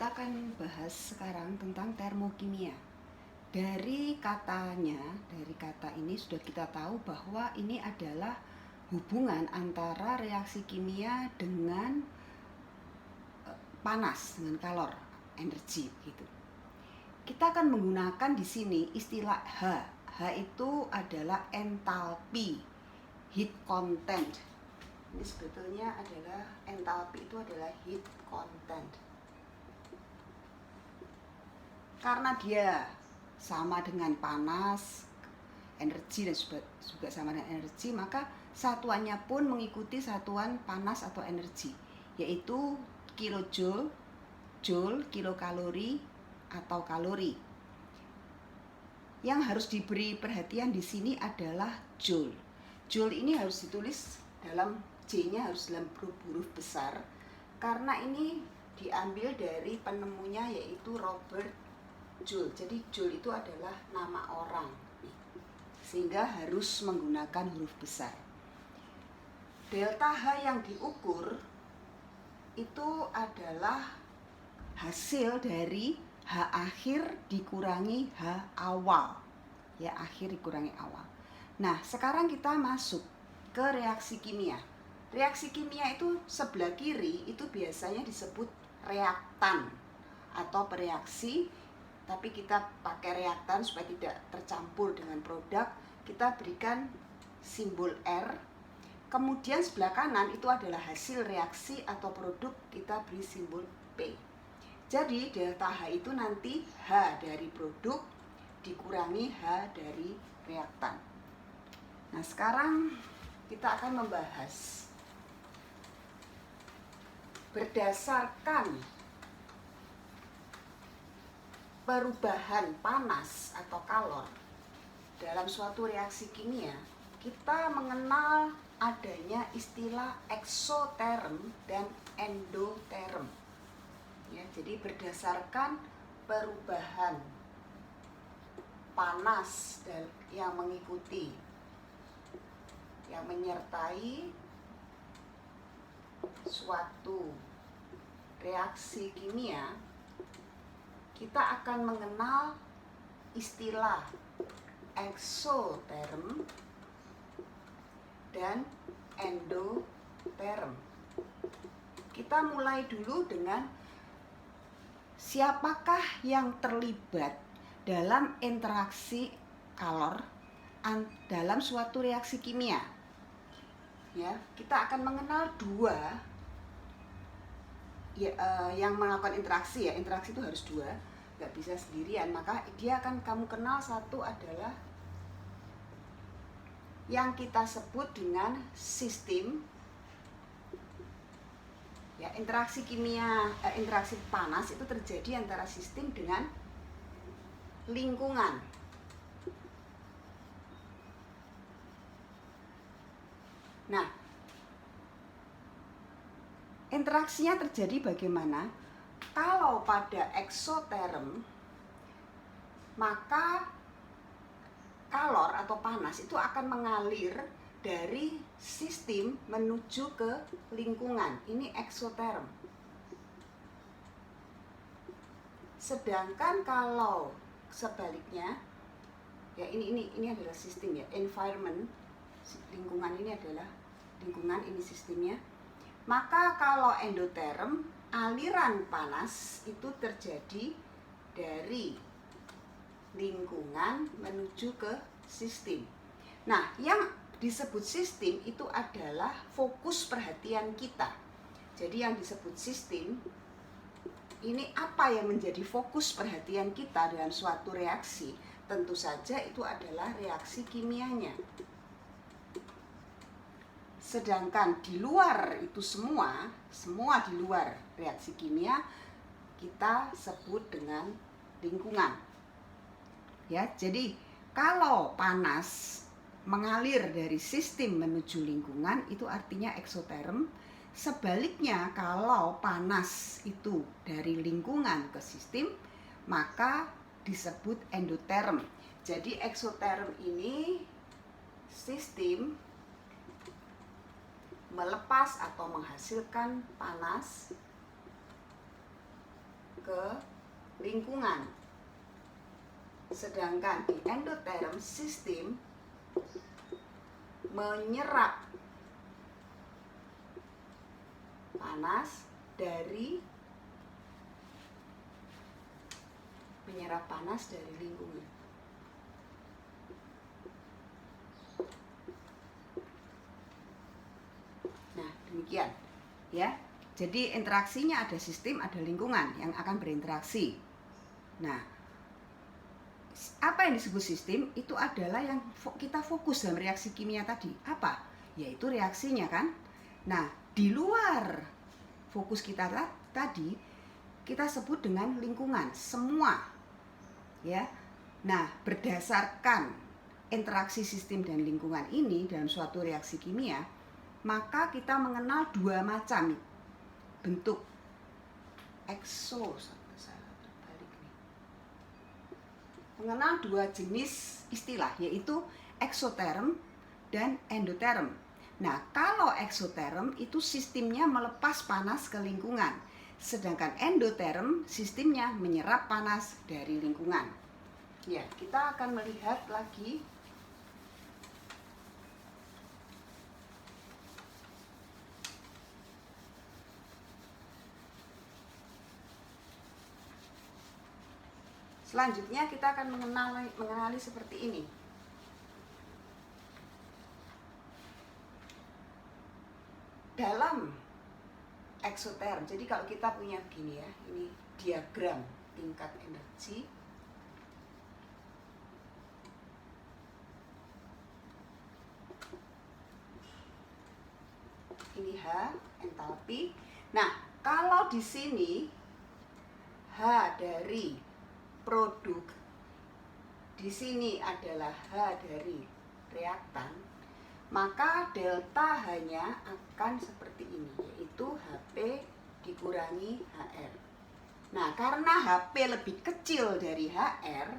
kita akan bahas sekarang tentang termokimia. Dari kata ini sudah kita tahu bahwa ini adalah hubungan antara reaksi kimia dengan panas, dengan kalor, energi gitu. Kita akan menggunakan di sini istilah H. H itu adalah entalpi, heat content. Ini sebetulnya adalah entalpi itu adalah heat content. Karena dia sama dengan panas, energi dan juga sama dengan energi, maka satuannya pun mengikuti satuan panas atau energi, yaitu kilojoule, joule, kilokalori atau kalori. Yang harus diberi perhatian di sini adalah joule. Joule ini harus ditulis dalam J-nya harus dalam huruf besar karena ini diambil dari penemunya yaitu Robert Joule. Jadi Joule itu adalah nama orang, sehingga harus menggunakan huruf besar. Delta H yang diukur itu adalah hasil dari H akhir dikurangi H awal. Ya, akhir dikurangi awal. Nah, sekarang kita masuk ke reaksi kimia. Reaksi kimia itu sebelah kiri itu biasanya disebut reaktan atau bereaksi, tapi kita pakai reaktan supaya tidak tercampur dengan produk, kita berikan simbol R. Kemudian sebelah kanan itu adalah hasil reaksi atau produk, kita beri simbol P. Jadi delta H itu nanti H dari produk dikurangi H dari reaktan. Nah, sekarang kita akan membahas berdasarkan perubahan panas atau kalor dalam suatu reaksi kimia, kita mengenal adanya istilah eksoterm dan endoterm. Ya, jadi berdasarkan perubahan panas yang mengikuti, yang menyertai suatu reaksi kimia, kita akan mengenal istilah eksoterm dan endoterm. Kita mulai dulu dengan siapakah yang terlibat dalam interaksi kalor dalam suatu reaksi kimia. Ya, kita akan mengenal dua yang melakukan interaksi. Ya, interaksi itu harus dua, nggak bisa sendirian. Maka dia akan kamu kenal, satu adalah yang kita sebut dengan sistem. Ya, interaksi kimia, interaksi panas itu terjadi antara sistem dengan lingkungan. Nah, interaksinya terjadi bagaimana? Kalau pada eksoterm, maka kalor atau panas itu akan mengalir dari sistem menuju ke lingkungan. Ini eksoterm. Sedangkan kalau sebaliknya, ya ini adalah sistem ya, environment, lingkungan ini adalah lingkungan, ini sistemnya. Maka kalau endoterm, aliran panas itu terjadi dari lingkungan menuju ke sistem. Nah, yang disebut sistem itu adalah fokus perhatian kita. Jadi yang disebut sistem ini apa yang menjadi fokus perhatian kita dalam suatu reaksi? Tentu saja itu adalah reaksi kimianya. Sedangkan di luar itu semua di luar reaksi kimia kita sebut dengan lingkungan. Ya, jadi kalau panas mengalir dari sistem menuju lingkungan itu artinya eksoterm. Sebaliknya kalau panas itu dari lingkungan ke sistem maka disebut endoterm. Jadi eksoterm ini sistem melepas atau menghasilkan panas, ke lingkungan. Sedangkan di endoterm sistem menyerap panas dari lingkungan. Nah, demikian ya. Jadi interaksinya ada sistem, ada lingkungan yang akan berinteraksi. Nah, apa yang disebut sistem itu adalah yang kita fokus dalam reaksi kimia tadi. Apa? Yaitu reaksinya kan. Nah, di luar fokus kita tadi kita sebut dengan lingkungan, semua. Ya. Nah, berdasarkan interaksi sistem dan lingkungan ini dalam suatu reaksi kimia, maka kita mengenal dua macam bentuk mengenal dua jenis istilah, yaitu eksoterm dan endoterm. Nah, kalau eksoterm itu sistemnya melepas panas ke lingkungan, sedangkan endoterm sistemnya menyerap panas dari lingkungan. Ya, kita akan melihat lagi selanjutnya. Kita akan mengenali seperti ini. Dalam eksoterm, jadi kalau kita punya begini ya, ini diagram tingkat energi. Ini H, entalpi. Nah, kalau di sini H dari produk, di sini adalah H dari reaktan, maka delta H-nya akan seperti ini, yaitu HP dikurangi HR. Nah, karena HP lebih kecil dari HR,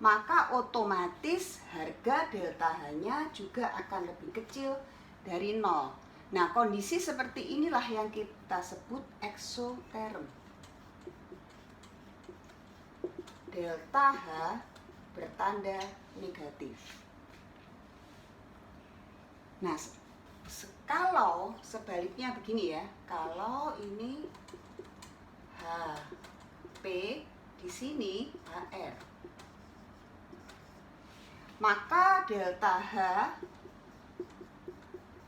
maka otomatis harga delta H-nya juga akan lebih kecil dari 0. Nah, kondisi seperti inilah yang kita sebut eksoterm. Delta H bertanda negatif. Nah, kalau sebaliknya begini ya, kalau ini HP, di sini HR, maka delta H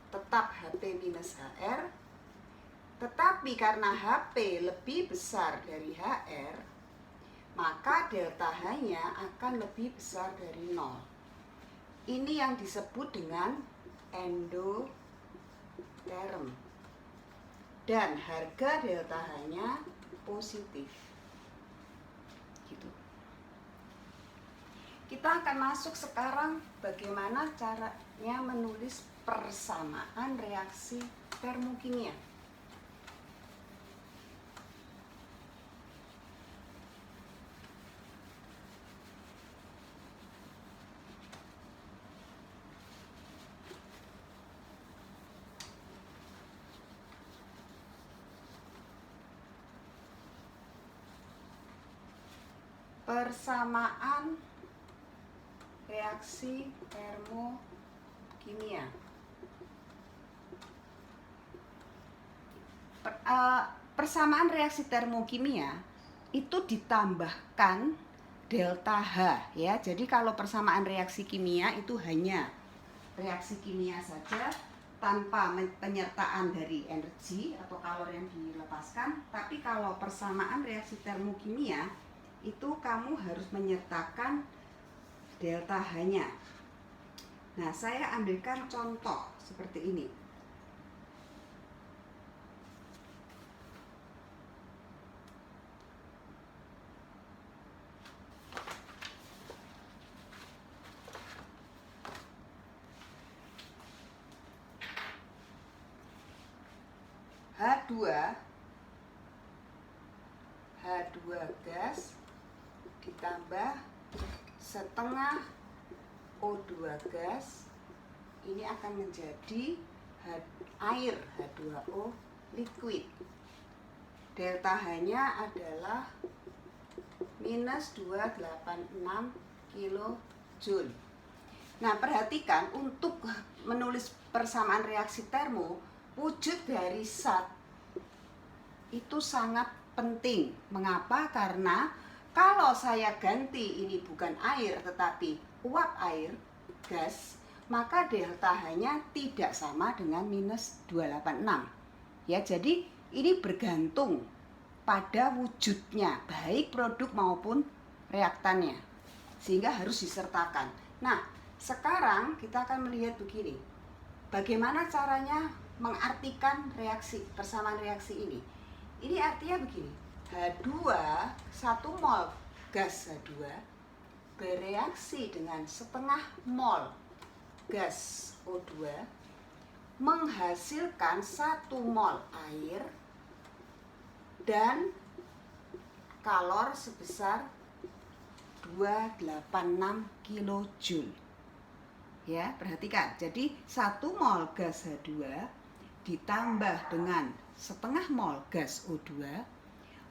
tetap HP minus HR, tetapi karena HP lebih besar dari HR, maka delta H-nya akan lebih besar dari 0. Ini yang disebut dengan endoterm. Dan harga delta H-nya positif. Gitu. Kita akan masuk sekarang bagaimana caranya menulis persamaan reaksi termokimia. Persamaan reaksi termokimia. Persamaan reaksi termokimia itu ditambahkan delta H ya. Jadi kalau persamaan reaksi kimia itu hanya reaksi kimia saja tanpa penyertaan dari energi atau kalori yang dilepaskan. Tapi kalau persamaan reaksi termokimia itu kamu harus menyertakan delta H-nya. Nah, saya ambilkan contoh seperti ini. H2 gas ditambah setengah O2 gas, ini akan menjadi air H2O liquid. delta H-nya adalah minus 286 kilojoule. Nah, perhatikan untuk menulis persamaan reaksi termo, wujud dari zat itu sangat penting. Mengapa? Karena kalau saya ganti ini bukan air tetapi uap air, gas, maka delta H-nya tidak sama dengan minus 286. Ya, jadi ini bergantung pada wujudnya, baik produk maupun reaktannya. Sehingga harus disertakan. Nah, sekarang kita akan melihat begini. Bagaimana caranya mengartikan reaksi, persamaan reaksi ini? Ini artinya begini. H2, 1 mol gas H2 bereaksi dengan setengah mol gas O2 menghasilkan 1 mol air dan kalor sebesar 286 kilojoule. Ya, perhatikan. Jadi 1 mol gas H2 ditambah dengan setengah mol gas O2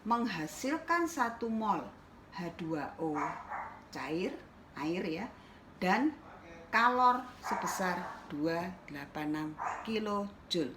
menghasilkan 1 mol H2O cair, air ya, dan kalor sebesar 286 kilojoule.